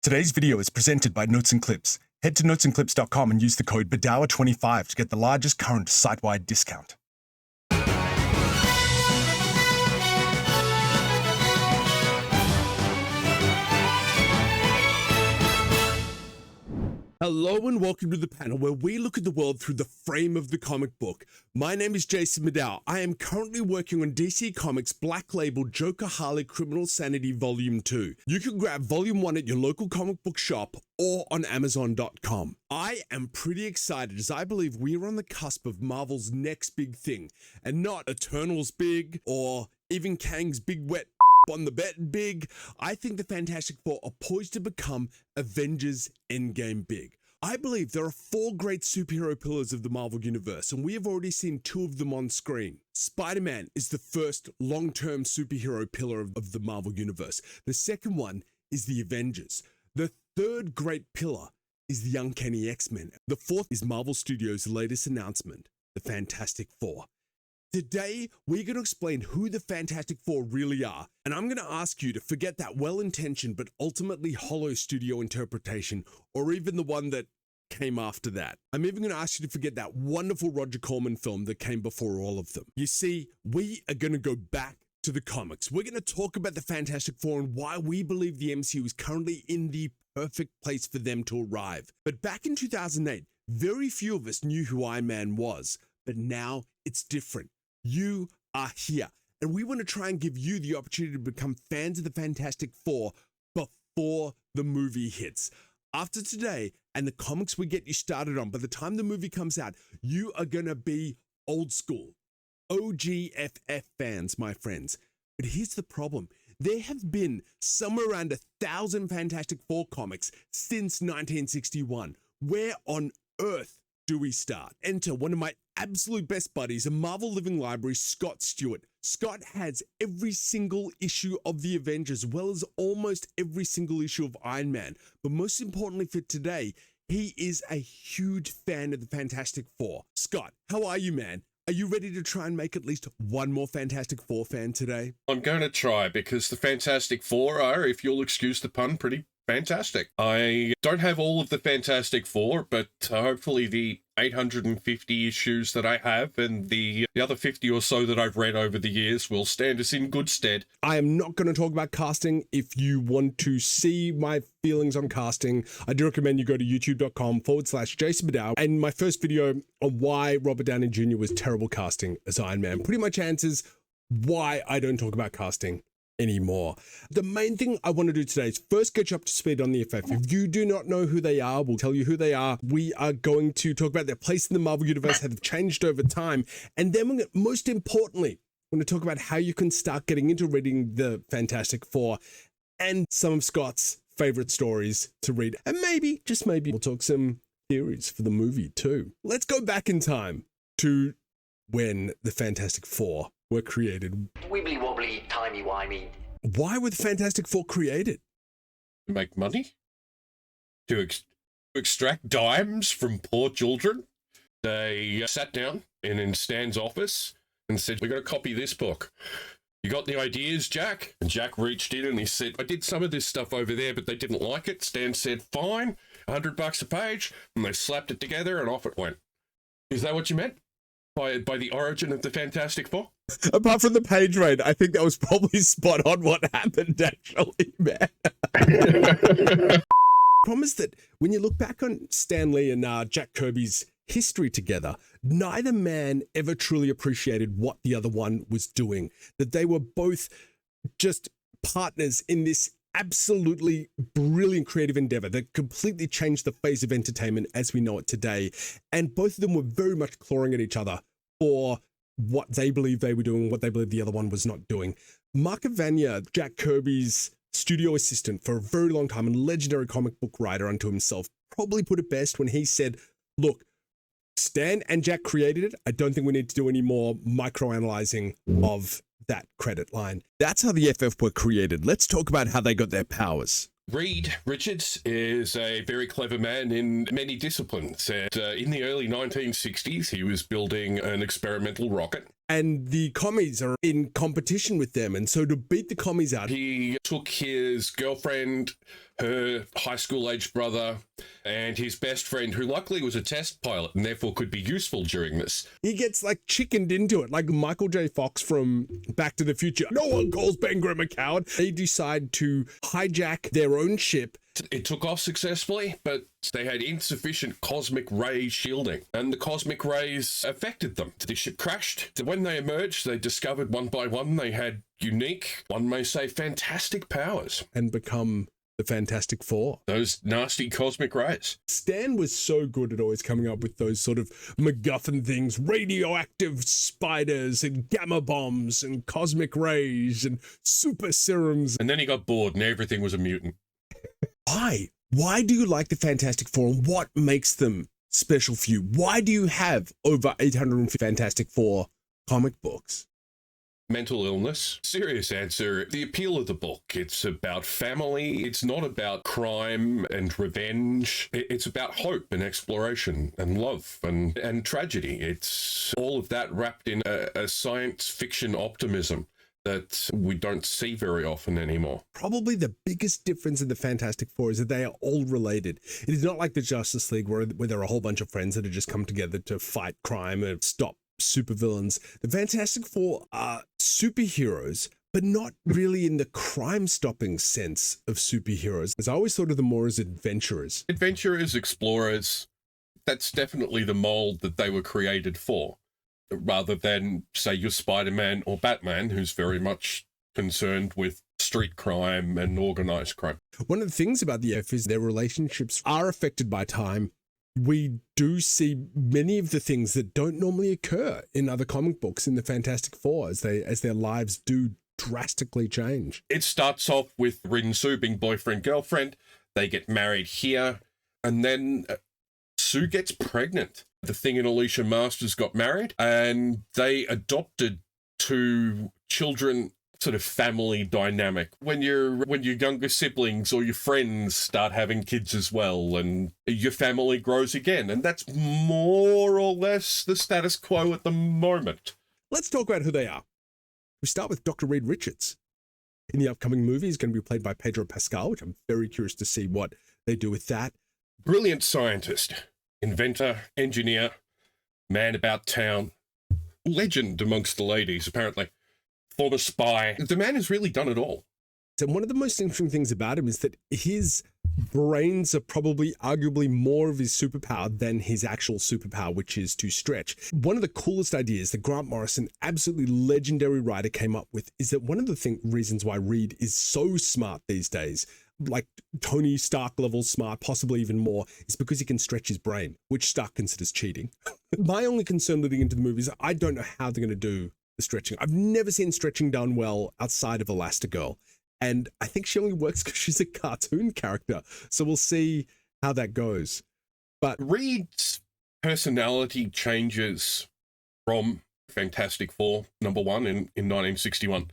Today's video is presented by Notes and Clips. Head to notesandclips.com and use the code BADOWER25 to get the largest current site-wide discount. Hello and welcome to the panel where we look at the world through the frame of the comic book. My name is Jason Madow. I am currently working on DC Comics' Black Label Joker Harley Criminal Sanity Volume 2. You can grab Volume 1 at your local comic book shop or on Amazon.com. I am pretty excited as I believe we are on the cusp of Marvel's next big thing, and not Eternals big or even Kang's big wet on the bet big. I think the Fantastic Four are poised to become Avengers Endgame big. I believe there are 4 great superhero pillars of the Marvel Universe, and we have already seen 2 of them on screen. Spider-Man is the first long-term superhero pillar of the Marvel Universe. The second one is the Avengers. The third great pillar is the Uncanny X-Men. The fourth is Marvel Studios' latest announcement, the Fantastic Four. Today, we're going to explain who the Fantastic Four really are, and I'm going to ask you to forget that well-intentioned but ultimately hollow studio interpretation, or even the one that came after that. I'm even going to ask you to forget that wonderful Roger Corman film that came before all of them. You see, we are going to go back to the comics. We're going to talk about the Fantastic Four and why we believe the MCU is currently in the perfect place for them to arrive. But back in 2008, very few of us knew who Iron Man was, but now it's different. You are here, and we want to try and give you the opportunity to become fans of the Fantastic Four before the movie hits. After today and the comics we get you started on, by the time the movie comes out, you are going to be old school, OGFF fans, my friends. But here's the problem. There have been somewhere around 1,000 Fantastic Four comics since 1961. Where on earth do we start? Enter one of my absolute best buddies, a Marvel Living Library, Scott Stuart. Scott has every single issue of the Avengers, as well as almost every single issue of Iron Man. But most importantly for today, he is a huge fan of the Fantastic Four. Scott, how are you, man? Are you ready to try and make at least one more Fantastic Four fan today? I'm going to try, because the Fantastic Four are, if you'll excuse the pun, pretty fantastic. I don't have all of the Fantastic Four, but hopefully the 850 issues that I have and the other 50 or so that I've read over the years will stand us in good stead. I am not going to talk about casting. If you want to see my feelings on casting, I do recommend you go to youtube.com/Jason Madow, and my first video on why Robert Downey Jr. was terrible casting as Iron Man pretty much answers why I don't talk about casting anymore. The main thing I want to do today is first get you up to speed on the FF. If you do not know who they are, we'll tell you who they are. We are going to talk about their place in the Marvel Universe, how they've changed over time, and then most importantly, we're going to talk about how you can start getting into reading the Fantastic Four and some of Scott's favorite stories to read. And maybe, just maybe, we'll talk some theories for the movie too. Let's go back in time to when the Fantastic Four were created. Wibbly wobbly, timey wimey. Why were the Fantastic Four created? To make money? To extract dimes from poor children? They sat down in Stan's office and said, "We're going to copy this book. You got the ideas, Jack?" And Jack reached in and he said, "I did some of this stuff over there, but they didn't like it." Stan said, "Fine, $100 a page." And they slapped it together and off it went. Is that what you meant by the origin of the Fantastic Four? Apart from the page rate, I think that was probably spot on what happened, actually, man. Problem is that when you look back on Stan Lee and Jack Kirby's history together, neither man ever truly appreciated what the other one was doing. That they were both just partners in this absolutely brilliant creative endeavor that completely changed the face of entertainment as we know it today. And both of them were very much clawing at each other for what they believed they were doing, what they believed the other one was not doing. Mark Avania, Jack Kirby's studio assistant for a very long time and legendary comic book writer unto himself, probably put it best when he said, "Look, Stan and Jack created it. I don't think we need to do any more microanalyzing of that credit line." That's how the FF were created. Let's talk about how they got their powers. Reed Richards is a very clever man in many disciplines. And in the early 1960s, he was building an experimental rocket. and the commies are in competition with them. And so to beat the commies out, he took his girlfriend, her high school age brother, and his best friend, who luckily was a test pilot and therefore could be useful during this. he gets like chickened into it, like Michael J. Fox from Back to the Future. No one calls Ben Grimm a coward. They decide to hijack their own ship. It took off successfully, but they had insufficient cosmic ray shielding, and the cosmic rays affected them. The ship crashed. When they emerged, they discovered one by one they had unique, one may say fantastic powers. And become the Fantastic Four. Those nasty cosmic rays. Stan was so good at always coming up with those sort of MacGuffin things, radioactive spiders and gamma bombs and cosmic rays and super serums. And then he got bored and everything was a mutant. Why? Why do you like the Fantastic Four, and what makes them special for you? Why do you have over 800 Fantastic Four comic books? Mental illness. Serious answer. The appeal of the book. It's about family. It's not about crime and revenge. It's about hope and exploration and love and tragedy. It's all of that wrapped in a science fiction optimism that we don't see very often anymore. Probably the biggest difference in the Fantastic Four is that they are all related. It is not like the Justice League where there are a whole bunch of friends that have just come together to fight crime and stop supervillains. The Fantastic Four are superheroes, but not really in the crime-stopping sense of superheroes. As I always thought of them more as adventurers. Adventurers, explorers, that's definitely the mold that they were created for, rather than, say, your Spider-Man or Batman, who's very much concerned with street crime and organized crime. One of the things about the F is their relationships are affected by time. We do see many of the things that don't normally occur in other comic books in the Fantastic Four as their lives do drastically change. It starts off with Rin-Su being boyfriend-girlfriend. They get married here, and then Sue gets pregnant. The Thing and Alicia Masters got married, and they adopted two children, sort of family dynamic. When your younger siblings or your friends start having kids as well, and your family grows again, and that's more or less the status quo at the moment. Let's talk about who they are. We start with Dr. Reed Richards. In the upcoming movie, he's going to be played by Pedropascal, which I'm very curious to see what they do with that. Brilliant scientist. Inventor, engineer, man about town, legend amongst the ladies, apparently. Former spy. The man has really done it all. And one of the most interesting things about him is that his brains are probably arguably more of his superpower than his actual superpower, which is to stretch. One of the coolest ideas that Grant Morrison, absolutely legendary writer, came up with is that one of the reasons why Reed is so smart these days, like Tony Stark level smart, possibly even more, is because he can stretch his brain, which Stark considers cheating. My only concern leading into the movie is I don't know how they're going to do the stretching. I've never seen stretching done well outside of Elastigirl. And I think she only works because she's a cartoon character. So we'll see how that goes. But Reed's personality changes from Fantastic Four, #1 in 1961,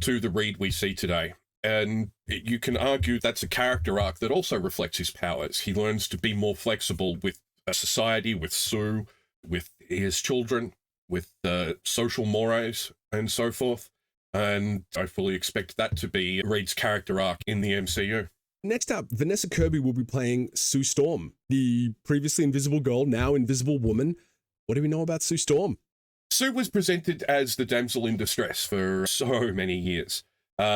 to the Reed we see today. And you can argue that's a character arc that also reflects his powers. He learns to be more flexible with society, with Sue, with his children, with social mores and so forth. And I fully expect that to be Reed's character arc in the MCU. Next up, Vanessakirby will be playing Sue Storm, the previously Invisible Girl, now Invisible Woman. What do we know about Sue Storm? Sue was presented as the damsel in distress for so many years.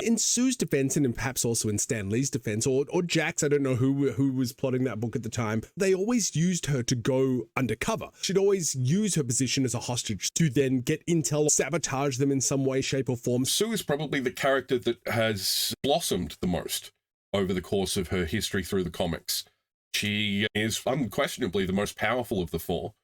In Sue's defense, and perhaps also in Stan Lee's defense, or Jack's, I don't know who was plotting that book at the time, they always used her to go undercover. She'd always use her position as a hostage to then get intel, sabotage them in some way, shape, or form. Sue is probably the character that has blossomed the most over the course of her history through the comics. She is unquestionably the most powerful of the four.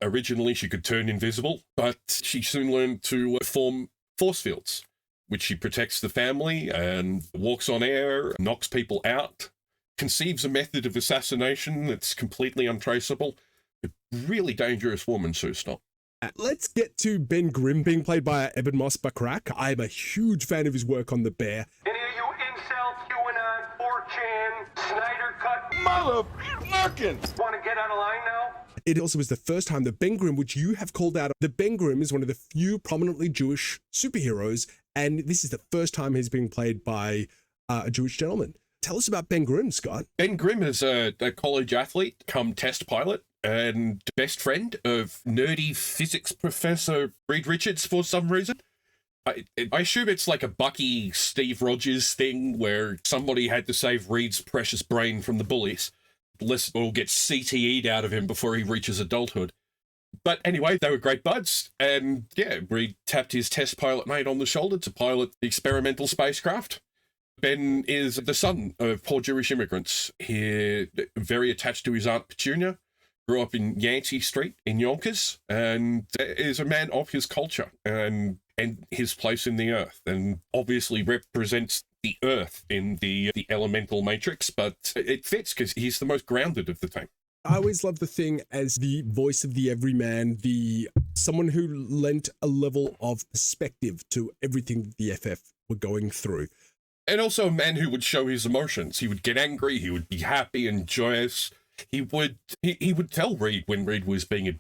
Originally, she could turn invisible, but she soon learned to form force fields, which she protects the family and walks on air, knocks people out, conceives a method of assassination that's completely untraceable. A really dangerous woman, Sue Storm. Let's get to Ben Grimm being played by Eben Moss Backrack. I'm a huge fan of his work on The Bear. Any of you incels, QAnon, 4chan, Snyder Cut, Motherfucking! want to get on a line now? It also was the first time that Ben Grimm, which you have called out, that Ben Grimm is one of the few prominently Jewish superheroes, and this is the first time he's being played by a Jewish gentleman. Tell us about Ben Grimm, Scott. Ben Grimm is a college athlete come test pilot and best friend of nerdy physics professor Reed Richards for some reason. I assume it's like a Bucky Steve Rogers thing where somebody had to save Reed's precious brain from the bullies. Lest it all get CTE'd out of him before he reaches adulthood. But anyway, they were great buds, and yeah, Reed tapped his test pilot mate on the shoulder to pilot the experimental spacecraft. Ben is the son of poor Jewish immigrants. He's very attached to his Aunt Petunia, grew up in Yancey Street in Yonkers, and is a man of his culture and his place in the earth, and obviously represents the earth in the elemental matrix, but it fits because he's the most grounded of the team. I always love the thing as the voice of the everyman, someone who lent a level of perspective to everything the FF were going through. And also a man who would show his emotions. He would get angry, he would be happy and joyous. He would tell Reed when Reed was being a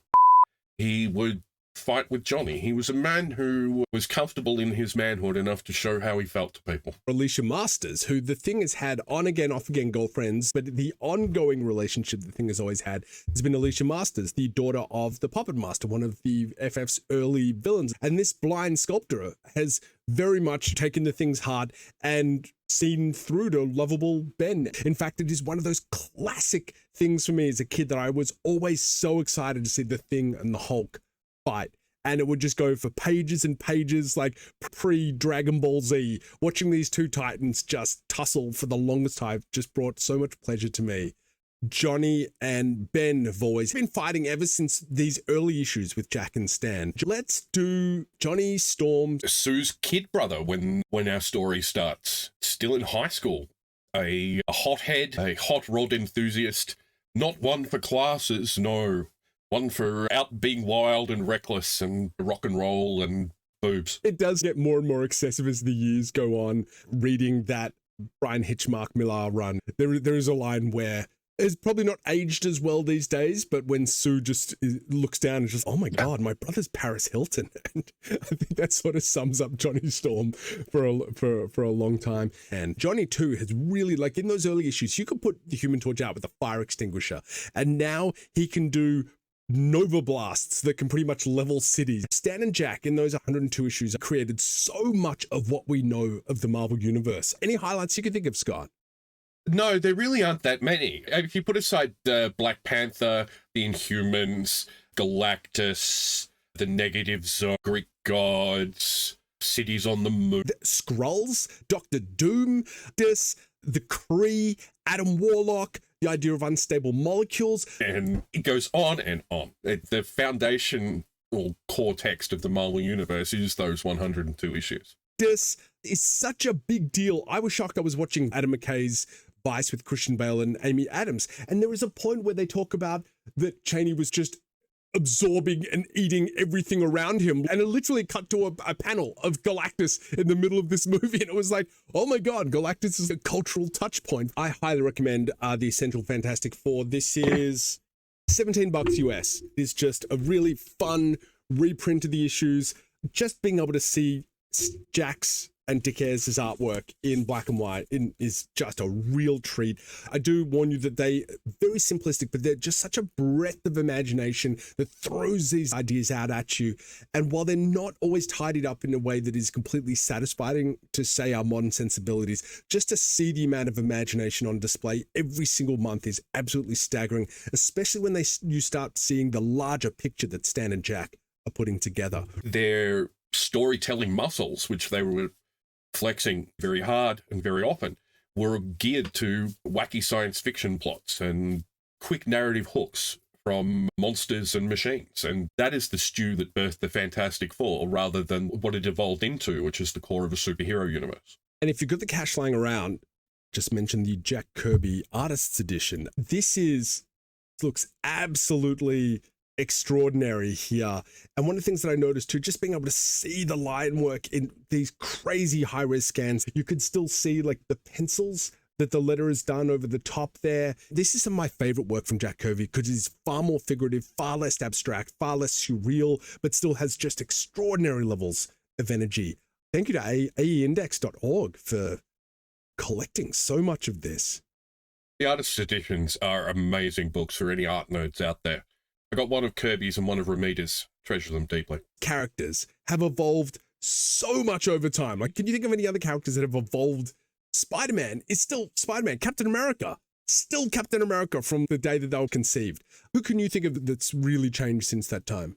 he would fight with Johnny. He was a man who was comfortable in his manhood enough to show how he felt to people. Alicia Masters, who the Thing has had on again, off again girlfriends, but the ongoing relationship the Thing has always had has been Alicia Masters, the daughter of the Puppet Master, one of the FF's early villains. And this blind sculptor has very much taken the Thing's heart and seen through to lovable Ben. In fact, it is one of those classic things for me as a kid that I was always so excited to see the Thing and the Hulk fight. And it would just go for pages and pages, like pre-Dragon Ball Z. Watching these two titans just tussle for the longest time just brought so much pleasure to me. Johnny and Ben have always been fighting ever since these early issues with Jack and Stan. Let's do Johnny Storm. Sue's kid brother when our story starts. Still in high school. A hothead, a hot rod enthusiast. Not one for classes, no. One for out being wild and reckless and rock and roll and boobs. It does get more and more excessive as the years go on. Reading that Brian Hitch, Mark Millar run, there is a line where it's probably not aged as well these days, but when Sue just looks down and just, oh my God, my brother's Paris Hilton. And I think that sort of sums up Johnny Storm for a long time. And Johnny too has really, like in those early issues, you could put the Human Torch out with a fire extinguisher, and now he can do Nova blasts that can pretty much level cities. Stan and Jack in those 102 issues created so much of what we know of the Marvel Universe. Any highlights you can think of, Scott? No, there really aren't that many. If you put aside Black Panther, the Inhumans, Galactus, the Negative Zone, Greek gods, cities on the moon. The Skrulls, Doctor Doom, the Kree, Adam Warlock, the idea of unstable molecules. And it goes on and on. The foundation or core text of the Marvel Universe is those 102 issues. This is such a big deal. I was shocked. I was watching Adam McKay's Vice with Christian Bale and Amy Adams, and there was a point where they talk about that Cheney was just absorbing and eating everything around him, and it literally cut to a panel of Galactus in the middle of this movie, and it was like, oh my God, Galactus is a cultural touch point. I highly recommend the Essential Fantastic Four. This is $17 US. It's just a really fun reprint of the issues. Just being able to see Jack's and Dick Ayers' artwork in black and white is just a real treat. I do warn you that they very simplistic, but they're just such a breadth of imagination that throws these ideas out at you. And while they're not always tidied up in a way that is completely satisfying to, say, our modern sensibilities, just to see the amount of imagination on display every single month is absolutely staggering, especially when you start seeing the larger picture that Stan and Jack are putting together. Their storytelling muscles, which they were flexing very hard and very often, were geared to wacky science fiction plots and quick narrative hooks from monsters and machines. And that is the stew that birthed the Fantastic Four, rather than what it evolved into, which is the core of a superhero universe. And if you've got the cash lying around, just mention the Jack Kirby Artists Edition. This looks absolutely extraordinary here. And one of the things that I noticed too, just being able to see the line work in these crazy high-res scans, you could still see like the pencils that the letter is done over the top there. This is some of my favorite work from Jack Kirby because it's far more figurative, far less abstract, far less surreal, but still has just extraordinary levels of energy. Thank you to aeindex.org for collecting so much of this. The artist's editions are amazing books for any art nerds out there. I got one of Kirby's and one of Romita's. Treasure them deeply. Characters have evolved so much over time. Like, can you think of any other characters that have evolved? Spider-Man is still Spider-Man. Captain America, still Captain America from the day that they were conceived. Who can you think of that's really changed since that time?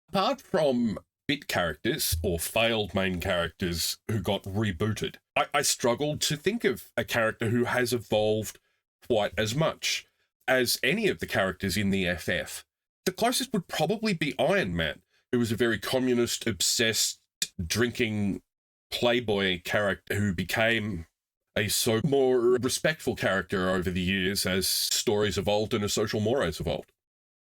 Apart from bit characters or failed main characters who got rebooted, I struggled to think of a character who has evolved quite as much as any of the characters in the FF. The closest would probably be Iron Man, who was a very communist, obsessed, drinking playboy character who became a so more respectful character over the years as stories evolved and as social mores evolved.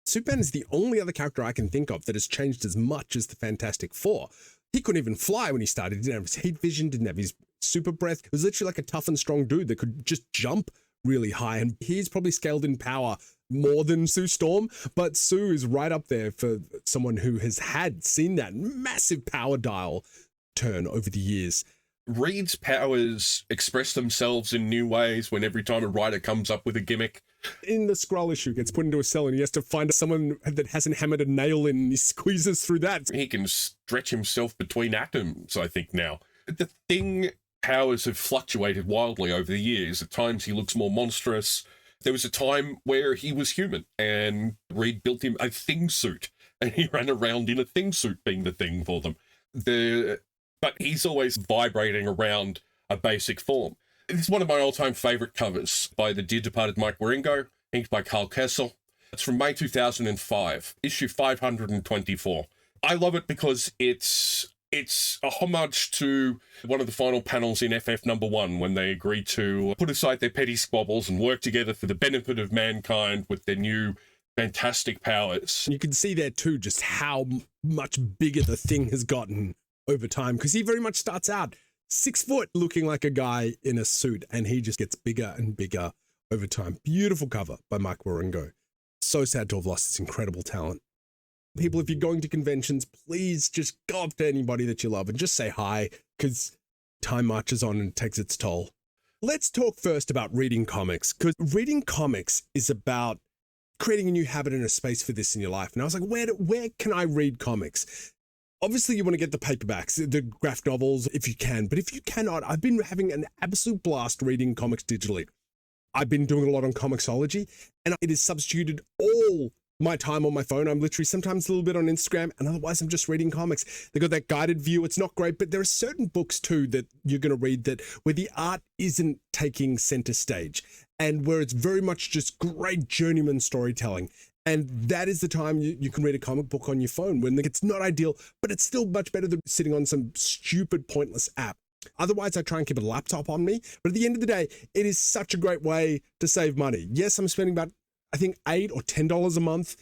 Superman is the only other character I can think of that has changed as much as the Fantastic Four. He couldn't even fly when he started. He didn't have his heat vision, didn't have his super breath. It was literally like a tough and strong dude that could just jump really high. And he's probably scaled in power more than Sue Storm, but Sue is right up there for someone who has seen that massive power dial turn over the years. Reed's powers express themselves in new ways when every time a writer comes up with a gimmick. In the Skrull issue, gets put into a cell and he has to find someone that hasn't hammered a nail in, and he squeezes through that. He can stretch himself between atoms, I think, now. The Thing powers have fluctuated wildly over the years. At times he looks more monstrous. There was a time where he was human, and Reed built him a Thing suit, and he ran around in a Thing suit being the Thing for them. But he's always vibrating around a basic form. It's one of my all-time favourite covers by the dear departed Mike Wieringo, inked by Carl Kessel. It's from May 2005, issue 524. I love it because it's a homage to one of the final panels in FF #1 when they agreed to put aside their petty squabbles and work together for the benefit of mankind with their new fantastic powers. You can see there too just how much bigger the Thing has gotten over time, because he very much starts out 6 foot looking like a guy in a suit, and he just gets bigger and bigger over time. Beautiful cover by Mike Wieringo. So sad to have lost this incredible talent. People, if you're going to conventions, please just go up to anybody that you love and just say hi, because time marches on and takes its toll. Let's talk first about reading comics, because reading comics is about creating a new habit and a space for this in your life. And I was like, where can I read comics? Obviously, you want to get the paperbacks, the graphic novels, if you can. But if you cannot, I've been having an absolute blast reading comics digitally. I've been doing a lot on Comixology, and it has substituted all my time on my phone. I'm literally sometimes a little bit on Instagram, and otherwise I'm just reading comics. They got that guided view. It's not great, but there are certain books too that you're going to read that where the art isn't taking center stage, and where it's very much just great journeyman storytelling. And that is the time you can read a comic book on your phone, when it's not ideal, but it's still much better than sitting on some stupid, pointless app. Otherwise, I try and keep a laptop on me. But at the end of the day, it is such a great way to save money. Yes, I'm spending about, I think, $8 or $10 a month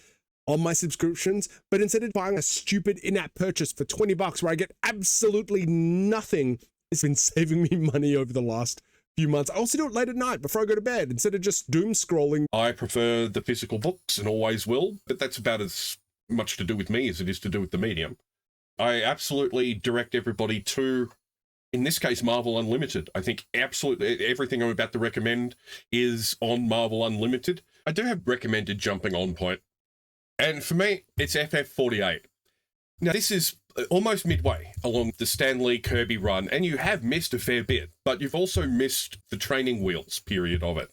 on my subscriptions. But instead of buying a stupid in-app purchase for $20 where I get absolutely nothing, it's been saving me money over the last few months. I also do it late at night before I go to bed instead of just doom scrolling. I prefer the physical books and always will, but that's about as much to do with me as it is to do with the medium. I absolutely direct everybody to, in this case, Marvel Unlimited. I think absolutely everything I'm about to recommend is on Marvel Unlimited. I do have recommended jumping on point, and for me, it's FF48. Now, this is almost midway along the Stan Lee Kirby run, and you have missed a fair bit, but you've also missed the training wheels period of it,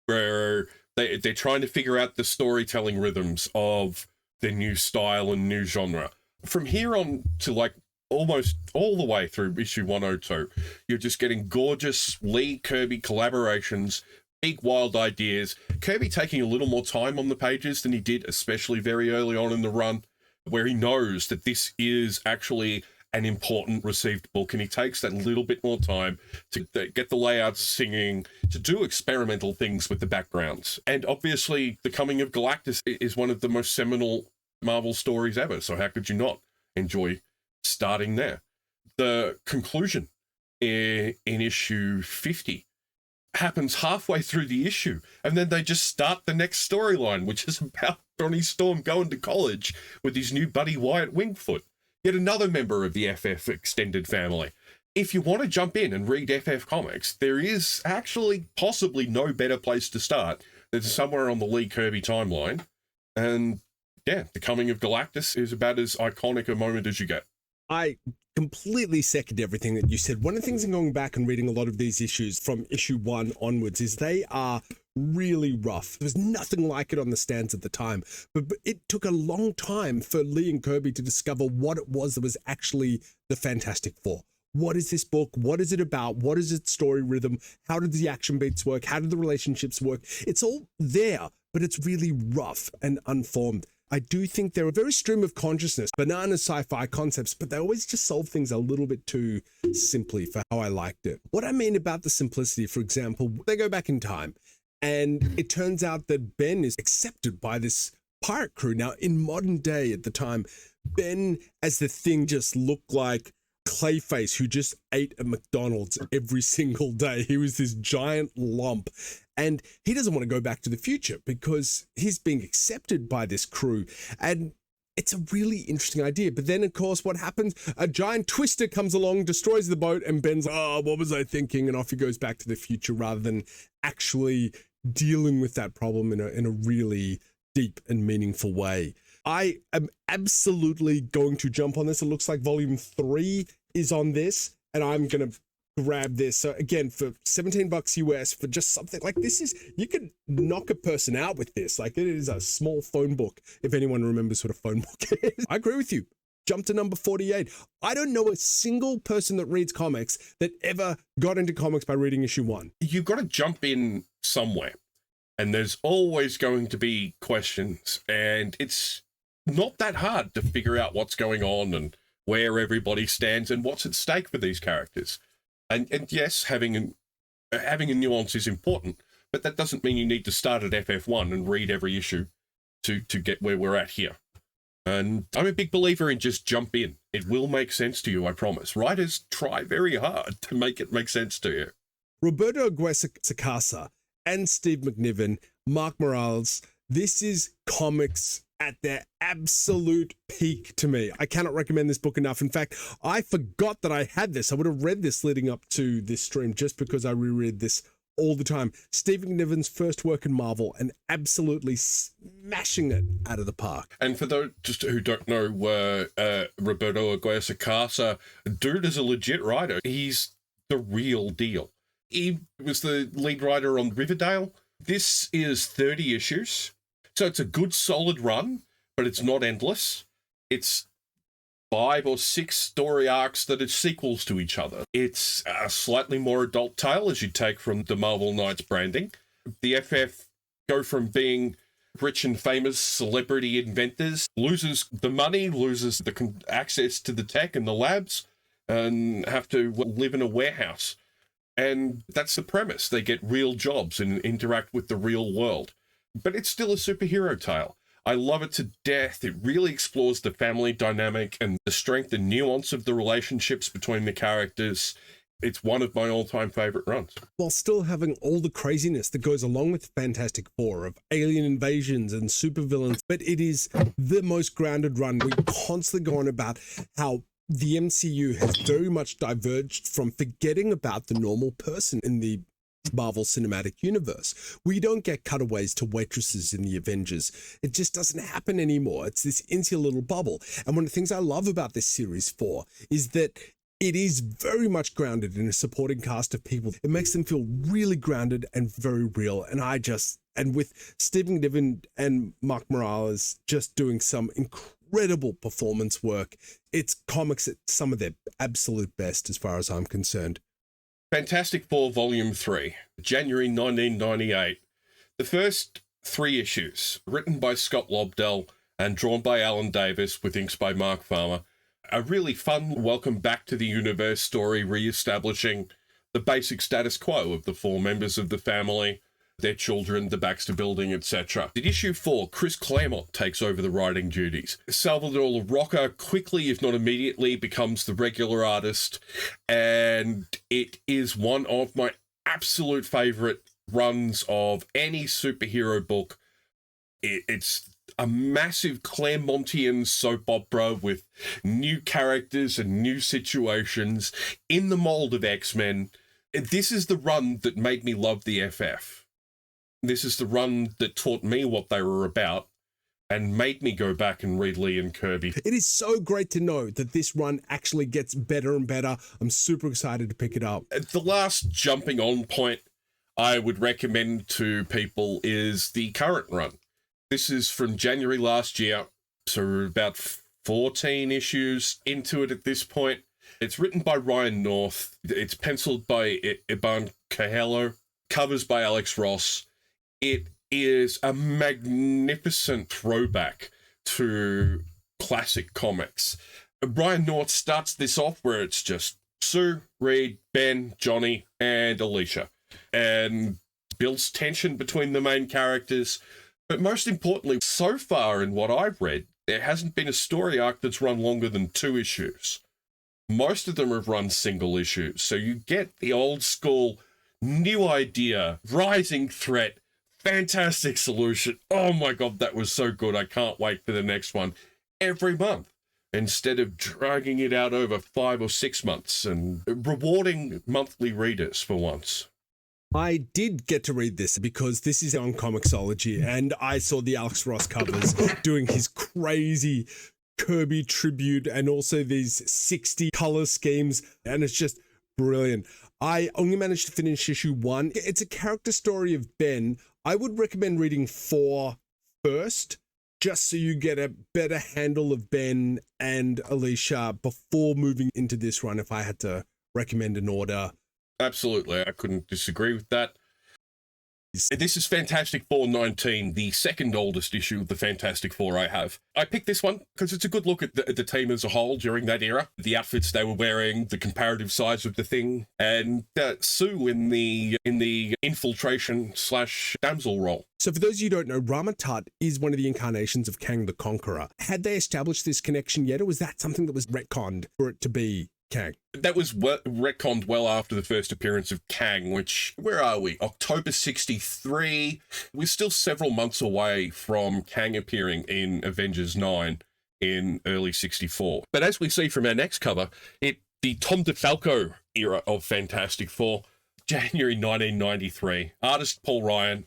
where they're trying to figure out the storytelling rhythms of their new style and new genre. From here on to like almost all the way through issue 102, you're just getting gorgeous Lee Kirby collaborations, big wild ideas, Kirby taking a little more time on the pages than he did, especially very early on in the run, where he knows that this is actually an important received book, and he takes that little bit more time to get the layouts singing, to do experimental things with the backgrounds. And obviously, The Coming of Galactus is one of the most seminal Marvel stories ever, so how could you not enjoy starting there? The conclusion in issue 50 happens halfway through the issue, and then they just start the next storyline, which is about Johnny Storm going to college with his new buddy Wyatt Wingfoot, yet another member of the FF extended family. If you want to jump in and read FF comics, there is actually possibly no better place to start than somewhere on the Lee Kirby timeline. And yeah, the coming of Galactus is about as iconic a moment as you get. I completely second everything that you said. One of the things in going back and reading a lot of these issues from issue 1 onwards is they are really rough. There was nothing like it on the stands at the time, but it took a long time for Lee and Kirby to discover what it was that was actually the Fantastic Four. What is this book? What is it about? What is its story rhythm? How did the action beats work? How did the relationships work? It's all there, but it's really rough and unformed. I do think they're a very stream of consciousness, banana sci-fi concepts, but they always just solve things a little bit too simply for how I liked it. What I mean about the simplicity, for example, they go back in time, and it turns out that Ben is accepted by this pirate crew. Now, in modern day at the time, Ben as the Thing just looked like Clayface who just ate at McDonald's every single day. He was this giant lump, and he doesn't want to go back to the future because he's being accepted by this crew, and it's a really interesting idea. But then, of course, what happens? A giant twister comes along, destroys the boat, and Ben's like, oh, what was I thinking? And off he goes back to the future rather than actually dealing with that problem in a really deep and meaningful way. I am absolutely going to jump on this. It looks like volume 3 is on this, and I'm going to grab this. So again, for $17 US, for just something like this, you could knock a person out with this. Like, it is a small phone book, if anyone remembers what a phone book is. I agree with you. Jump to number 48. I don't know a single person that reads comics that ever got into comics by reading issue 1. You've got to jump in somewhere, and there's always going to be questions, and it's not that hard to figure out what's going on and where everybody stands and what's at stake for these characters. And yes, having a nuance is important, but that doesn't mean you need to start at FF1 and read every issue to get where we're at here. And I'm a big believer in just jump in. It will make sense to you, I promise. Writers try very hard to make it make sense to you. Roberto Aguirre-Sacasa and Steve McNiven, Mark Morales, this is comics at their absolute peak to me. I cannot recommend this book enough. In fact, I forgot that I had this. I would have read this leading up to this stream just because I reread this all the time. Steve McNiven's first work in Marvel, and absolutely smashing it out of the park. And for those just who don't know, Roberto Aguirre-Sacasa, dude is a legit writer. He's the real deal. He was the lead writer on Riverdale. This is 30 issues. So it's a good solid run, but it's not endless. It's 5 or 6 story arcs that are sequels to each other. It's a slightly more adult tale, as you take from the Marvel Knights branding. The FF go from being rich and famous celebrity inventors, loses the money, loses the access to the tech and the labs, and have to live in a warehouse. And that's the premise. They get real jobs and interact with the real world. But it's still a superhero tale. I love it to death. It really explores the family dynamic and the strength and nuance of the relationships between the characters. It's one of my all-time favorite runs. While still having all the craziness that goes along with Fantastic Four of alien invasions and supervillains, but it is the most grounded run. We constantly go on about how the MCU has very much diverged from forgetting about the normal person in the Marvel Cinematic Universe. We don't get cutaways to waitresses in the Avengers. It just doesn't happen anymore. It's this insular little bubble. And one of the things I love about this Series 4 is that it is very much grounded in a supporting cast of people. It makes them feel really grounded and very real. And with Stephen Niven and Mark Morales just doing some incredible performance work, it's comics at some of their absolute best as far as I'm concerned. Fantastic Four Volume 3, January 1998. The first 3 issues, written by Scott Lobdell and drawn by Alan Davis with inks by Mark Farmer. A really fun welcome back to the universe story, re-establishing the basic status quo of the 4 members of the family, their children, the Baxter Building, etc. In issue 4, Chris Claremont takes over the writing duties. Salvador Roca quickly, if not immediately, becomes the regular artist, and it is one of my absolute favorite runs of any superhero book. It's a massive Claremontian soap opera with new characters and new situations in the mold of X-Men. This is the run that made me love the FF. This is the run that taught me what they were about and made me go back and read Lee and Kirby. It is so great to know that this run actually gets better and better. I'm super excited to pick it up. The last jumping on point I would recommend to people is the current run. This is from January last year, so we're about 14 issues into it at this point. It's written by Ryan North. It's penciled by Iban Coelho. Covers by Alex Ross. It is a magnificent throwback to classic comics. Ryan North starts this off where it's just Sue, Reed, Ben, Johnny, and Alicia, and builds tension between the main characters. But most importantly, so far in what I've read, there hasn't been a story arc that's run longer than 2 issues. Most of them have run single issues. So you get the old school, new idea, rising threat, fantastic solution. Oh my God, that was so good. I can't wait for the next one every month, instead of dragging it out over 5 or 6 months and rewarding monthly readers for once. I did get to read this because this is on Comixology, and I saw the Alex Ross covers doing his crazy Kirby tribute and also these 60 color schemes, and it's just brilliant. I only managed to finish issue 1. It's a character story of Ben. I would recommend reading 4 first, just so you get a better handle of Ben and Alicia before moving into this run, if I had to recommend an order. Absolutely, I couldn't disagree with that. This is Fantastic Four 19, the second oldest issue of the Fantastic Four I have. I picked this one because it's a good look at the team as a whole during that era, the outfits they were wearing, the comparative size of the thing, and Sue in the infiltration / damsel role. So for those of you who don't know, Rama Tut is one of the incarnations of Kang the Conqueror. Had they established this connection yet, or was that something that was retconned for it to be Kang? That was retconned well after the first appearance of Kang, which, where are we? October 63. We're still several months away from Kang appearing in Avengers 9 in early 64. But as we see from our next cover, the Tom DeFalco era of Fantastic Four, January 1993. Artist Paul Ryan.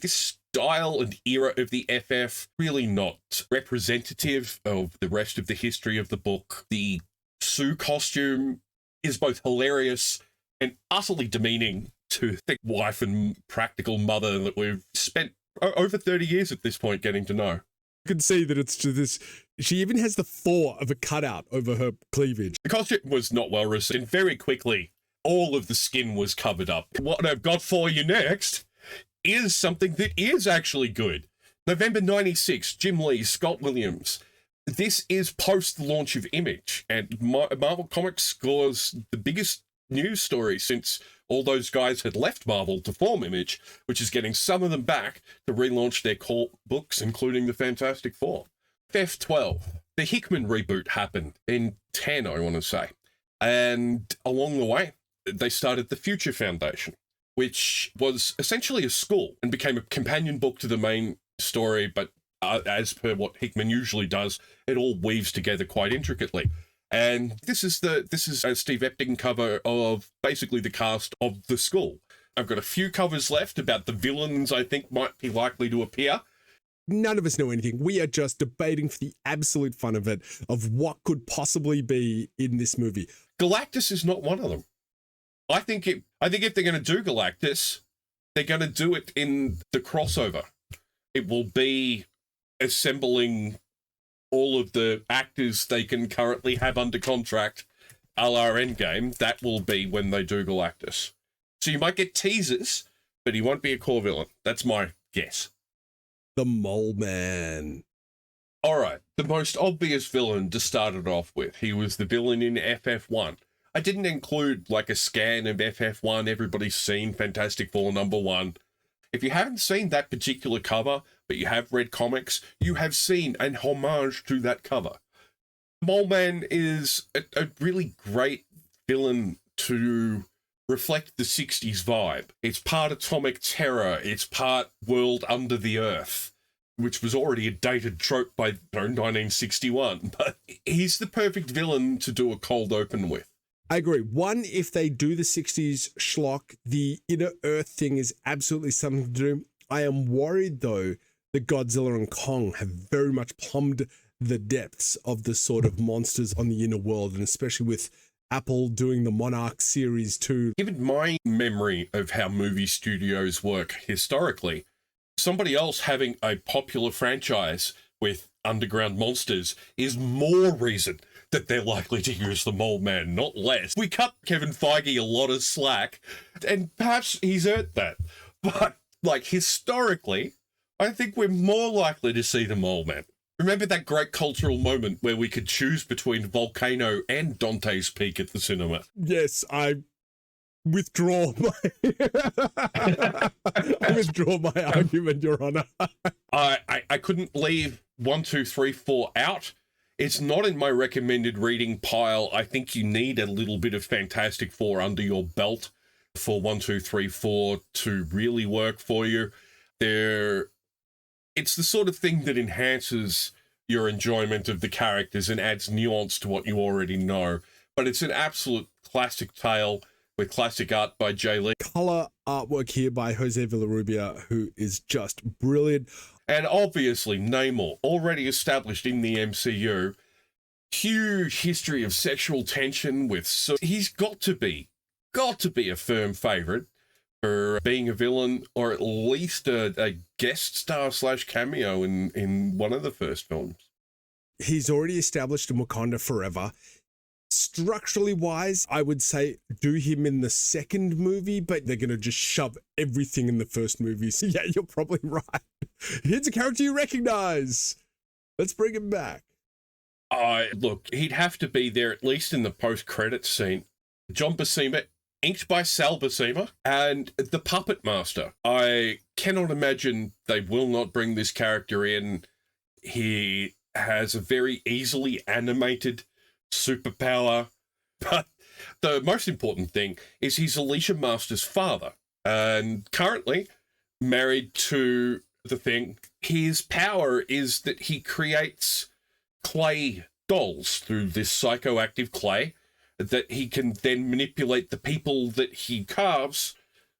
This style and era of the FF, really not representative of the rest of the history of the book. The Sue costume is both hilarious and utterly demeaning to the wife and practical mother that we've spent over 30 years at this point getting to know. You can see that it's to this. She even has the 4 of a cutout over her cleavage. The costume was not well received. Very quickly, all of the skin was covered up. What I've got for you next is something that is actually good. November 96, Jim Lee, Scott Williams. This is post the launch of Image, and Marvel Comics scores the biggest news story since all those guys had left Marvel to form Image, which is getting some of them back to relaunch their core books, including the Fantastic Four. FF12, the Hickman reboot happened in 10, I want to say. And along the way, they started the Future Foundation, which was essentially a school and became a companion book to the main story, but as per what Hickman usually does, it all weaves together quite intricately. And this is a Steve Epting cover of basically the cast of the school. I've got a few covers left about the villains I think might be likely to appear. None of us know anything. We are just debating for the absolute fun of it, of what could possibly be in this movie. Galactus is not one of them. I think if they're going to do Galactus, they're going to do it in the crossover. It will be assembling all of the actors they can currently have under contract, a la Endgame. That will be when they do Galactus. So you might get teasers, but he won't be a core villain. That's my guess. The Mole Man. All right, the most obvious villain to start it off with. He was the villain in FF1. I didn't include like a scan of FF1. Everybody's seen Fantastic Four #1. If you haven't seen that particular cover, but you have read comics, you have seen an homage to that cover. Mole Man is a really great villain to reflect the 60s vibe. It's part atomic terror, it's part world under the earth, which was already a dated trope by 1961, but he's the perfect villain to do a cold open with. I agree. One, if they do the 60s schlock, the inner earth thing is absolutely something to do. I am worried, though, that Godzilla and Kong have very much plumbed the depths of the sort of monsters on the inner world, and especially with Apple doing the Monarch series too. Given my memory of how movie studios work historically, somebody else having a popular franchise with underground monsters is more reason that they're likely to use the Mole Man, not less. We cut Kevin Feige a lot of slack, and perhaps he's earned that. But, like, historically, I think we're more likely to see the Mole Man. Remember that great cultural moment where we could choose between Volcano and Dante's Peak at the cinema? Yes, I withdraw my I withdraw my argument, Your Honor. I couldn't leave 1, 2, 3, 4 out. It's not in my recommended reading pile. I think you need a little bit of Fantastic Four under your belt for 1, 2, 3, 4 to really work for you. It's the sort of thing that enhances your enjoyment of the characters and adds nuance to what you already know. But it's an absolute classic tale with classic art by Jay Lee. Color artwork here by Jose Villarrubia, who is just brilliant. And obviously, Namor, already established in the MCU, huge history of sexual tension with... So he's got to be a firm favourite for being a villain, or at least a guest star / cameo in one of the first films. He's already established in Wakanda forever. Structurally wise, I would say do him in the second movie, but they're going to just shove everything in the first movie. So yeah, you're probably right. Here's a character you recognize. Let's bring him back. Look, he'd have to be there at least in the post-credits scene. John Buscema, inked by Sal Buscema, and the Puppet Master. I cannot imagine they will not bring this character in. He has a very easily animated superpower, but the most important thing is he's Alicia Master's father, and currently married to the Thing. His power is that he creates clay dolls through this psychoactive clay that he can then manipulate the people that he carves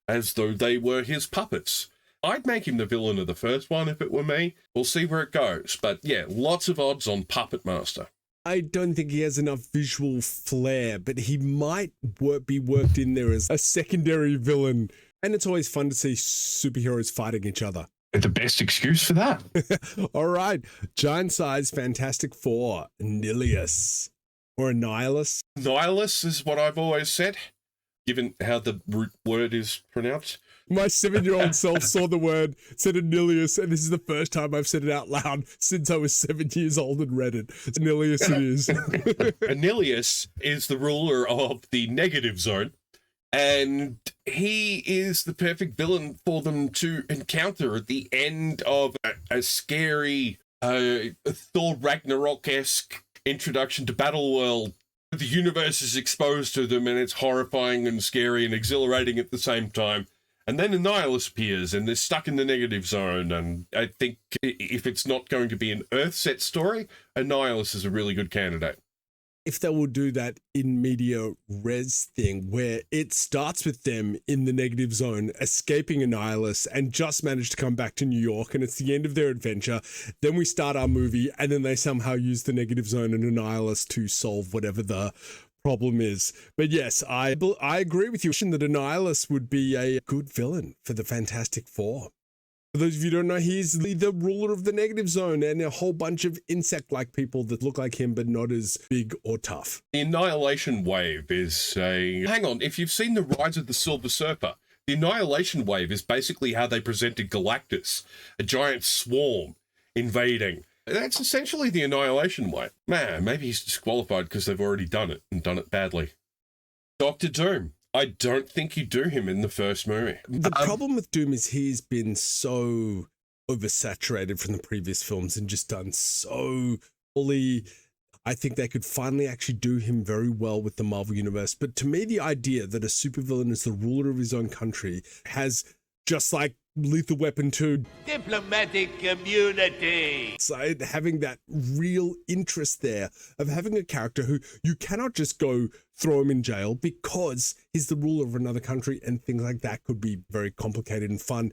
as though they were his puppets. I'd make him the villain of the first one if it were me. We'll see where it goes, but yeah, lots of odds on Puppet Master. I don't think he has enough visual flair, but he might be worked in there as a secondary villain. And it's always fun to see superheroes fighting each other. The best excuse for that. All right. Giant size Fantastic Four, Nihilus. Or Annihilus. Nihilus is what I've always said, given how the root word is pronounced. My 7-year-old self saw the word, said Nihilus, and this is the first time I've said it out loud since I was 7 years old and read it. Nihilus it is. Nihilus is the ruler of the negative zone, and he is the perfect villain for them to encounter at the end of a scary Thor Ragnarok-esque introduction to Battleworld. The universe is exposed to them, and it's horrifying and scary and exhilarating at the same time. And then Annihilus appears, and they're stuck in the negative zone. And I think if it's not going to be an Earth-set story, Annihilus is a really good candidate. If they will do that in media res thing, where it starts with them in the negative zone, escaping Annihilus, and just manage to come back to New York, and it's the end of their adventure, then we start our movie, and then they somehow use the negative zone and Annihilus to solve whatever the problem is. But yes, I agree with you that Annihilus would be a good villain for the Fantastic Four. For those of you who don't know, he's the ruler of the negative zone and a whole bunch of insect-like people that look like him but not as big or tough. The Annihilation Wave is a... Hang on, if you've seen The Rise of the Silver Surfer, the Annihilation Wave is basically how they presented Galactus, a giant swarm invading. That's essentially the Annihilation Wave. Man, maybe he's disqualified because they've already done it and done it badly. Doctor Doom. I don't think you do him in the first movie. The problem with Doom is he's been so oversaturated from the previous films and just done so fully. I think they could finally actually do him very well with the Marvel Universe. But to me, the idea that a supervillain is the ruler of his own country has, just like Lethal Weapon 2, Diplomatic community. so having that real interest there of having a character who you cannot just go throw him in jail because he's the ruler of another country, and things like that could be very complicated and fun.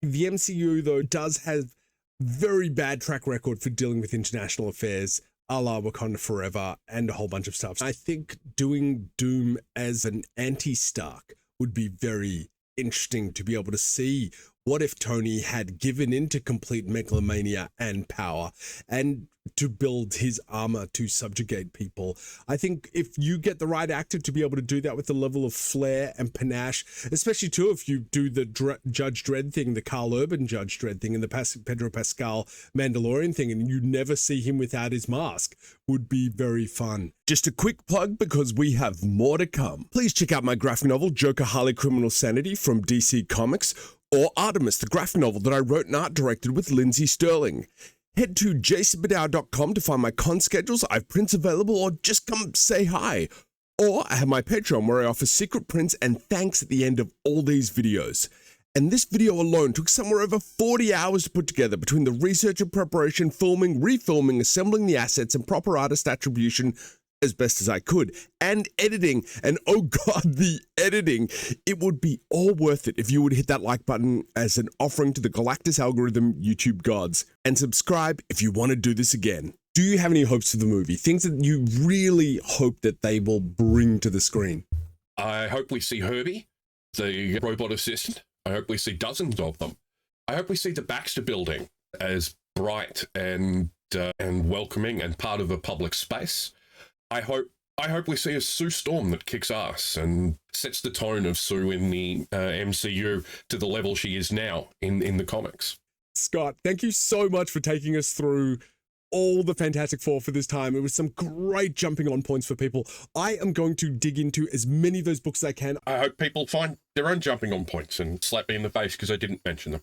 The MCU, though, does have very bad track record for dealing with international affairs, a la Wakanda Forever and a whole bunch of stuff. I think doing Doom as an anti-Stark would be very interesting to be able to see. What if Tony had given into complete megalomania and power and to build his armor to subjugate people? I think if you get the right actor to be able to do that with the level of flair and panache, especially too if you do the Judge Dredd thing, the Carl Urban Judge Dredd thing, and the Pedro Pascal Mandalorian thing, and you never see him without his mask, would be very fun. Just a quick plug because we have more to come. Please check out my graphic novel, Joker Harley Criminal Sanity from DC Comics, or Artemis, the graphic novel that I wrote and art directed with Lindsay Sterling. Head to jasonbadow.com to find my con schedules. I have prints available, or just come say hi. Or I have my Patreon where I offer secret prints and thanks at the end of all these videos. And this video alone took somewhere over 40 hours to put together between the research and preparation, filming, refilming, assembling the assets, and proper artist attribution as best as I could, and editing. And oh god, the editing. It would be all worth it if you would hit that like button as an offering to the Galactus algorithm YouTube gods, and subscribe if you want to do this again. Do you have any hopes for the movie? Things that you really hope that they will bring to the screen? I hope we see Herbie, the robot assistant. I hope we see dozens of them. I hope we see the Baxter building as bright and welcoming and part of a public space. I hope we see a Sue Storm that kicks ass and sets the tone of Sue in the MCU to the level she is now in the comics. Scott, thank you so much for taking us through all the Fantastic Four for this time. It was some great jumping on points for people. I am going to dig into as many of those books as I can. I hope people find their own jumping on points and slap me in the face because I didn't mention them.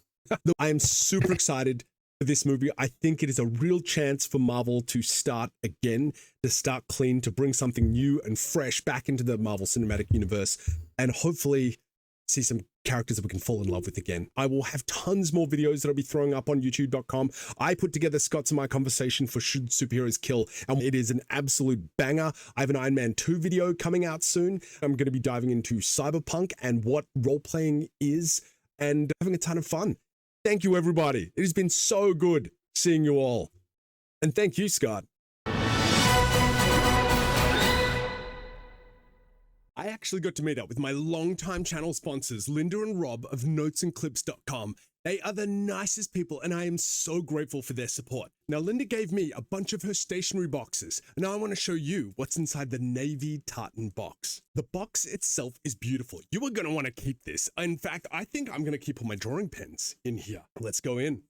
I am super excited for this movie. I think it is a real chance for Marvel to start again, to start clean, to bring something new and fresh back into the Marvel Cinematic Universe, and hopefully see some characters that we can fall in love with again. I will have tons more videos that I'll be throwing up on youtube.com. I put together Scott's and my conversation for Should Superheroes Kill, and it is an absolute banger. I have an Iron Man 2 video coming out soon. I'm going to be diving into cyberpunk and what role-playing is, and having a ton of fun. Thank you, everybody. It has been so good seeing you all. And thank you, Scott. I actually got to meet up with my longtime channel sponsors, Linda and Rob of notesandclips.com. They are the nicest people, and I am so grateful for their support. Now, Linda gave me a bunch of her stationery boxes, and now I want to show you what's inside the navy tartan box. The box itself is beautiful. You are going to want to keep this. In fact, I think I'm going to keep all my drawing pens in here. Let's go in.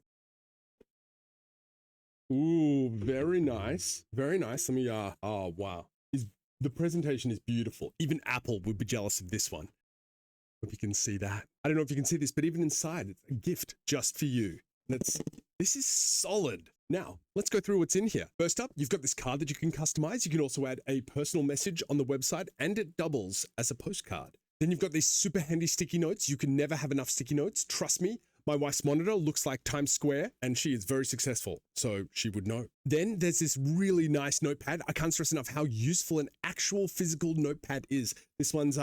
Ooh, very nice. Very nice. Let me, oh, wow. The presentation is beautiful. Even Apple would be jealous of this one. Hope you can see that. I don't know if you can see this, but even inside, it's a gift just for you. This is solid. Now, let's go through what's in here. First up, you've got this card that you can customize. You can also add a personal message on the website, and it doubles as a postcard. Then you've got these super handy sticky notes. You can never have enough sticky notes. Trust me. My wife's monitor looks like Times Square, and she is very successful, so she would know. Then there's this really nice notepad. I can't stress enough how useful an actual physical notepad is. This one's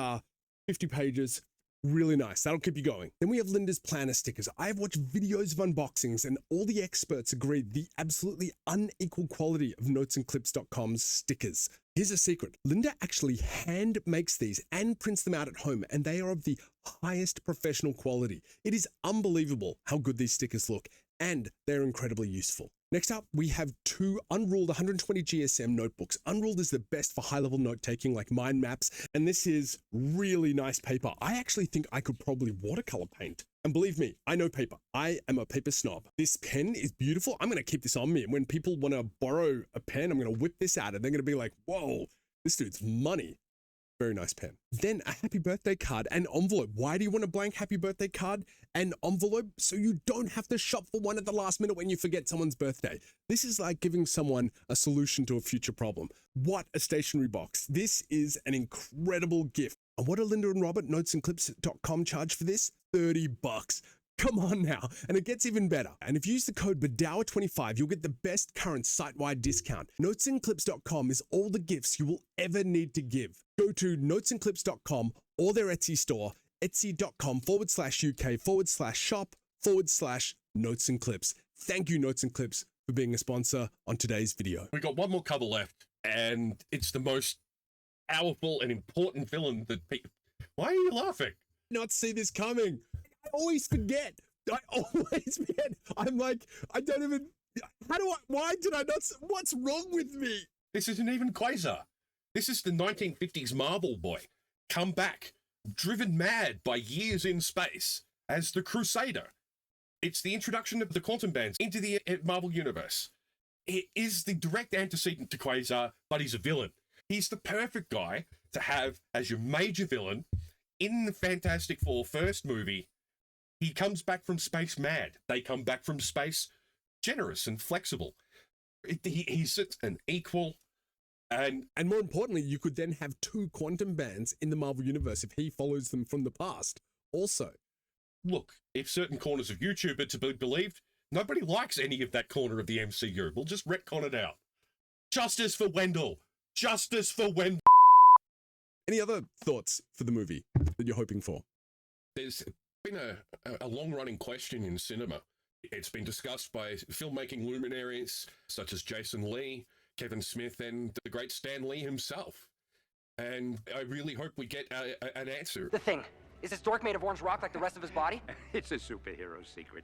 50 pages. Really nice. That'll keep you going. Then we have Linda's planner stickers. I have watched videos of unboxings, and all the experts agree the absolutely unequal quality of notesandclips.com's stickers. Here's a secret. Linda actually hand makes these and prints them out at home, and they are of the highest professional quality. It is unbelievable how good these stickers look, and they're incredibly useful. Next up, we have two unruled 120 GSM notebooks. Unruled is the best for high-level note-taking like mind maps, and this is really nice paper. I actually think I could probably watercolor paint. And believe me, I know paper. I am a paper snob. This pen is beautiful. I'm going to keep this on me, and when people want to borrow a pen, I'm going to whip this out, and they're going to be like, whoa, this dude's money. Very nice pen. Then a happy birthday card and envelope. Why do you want a blank happy birthday card and envelope? So you don't have to shop for one at the last minute when you forget someone's birthday. This is like giving someone a solution to a future problem. What a stationery box. This is an incredible gift. And what do Linda and Robert, notesandclips.com, charge for this? $30. Come on now. And it gets even better. And if you use the code BADOWER25, you'll get the best current site-wide discount. Notesandclips.com is all the gifts you will ever need to give. Go to notesandclips.com or their Etsy store, etsy.com/uk/shop/notes and clips. Thank you, Notes and Clips, for being a sponsor on today's video. We got one more cover left, and it's the most powerful and important villain that people... Why are you laughing? Not see this coming. I always forget. I'm like, I don't even, why did I not, what's wrong with me? This isn't even Quasar. This is the 1950s Marvel boy, come back, driven mad by years in space as the Crusader. It's the introduction of the quantum bands into the Marvel universe. It is the direct antecedent to Quasar, but he's a villain. He's the perfect guy to have as your major villain in the Fantastic Four first movie. He comes back from space mad. They come back from space generous and flexible. He's an equal. And more importantly, you could then have two quantum bands in the Marvel universe if he follows them from the past. Also, look, if certain corners of YouTube are to be believed, nobody likes any of that corner of the MCU. We'll just retcon it out. Justice for Wendell. Justice for Wendell. Any other thoughts for the movie that you're hoping for? There's been a long-running question in cinema. It's been discussed by filmmaking luminaries such as Jason Lee, Kevin Smith, and the great Stan Lee himself. And I really hope we get an answer. The thing. Is this dork made of orange rock like the rest of his body? It's a superhero secret.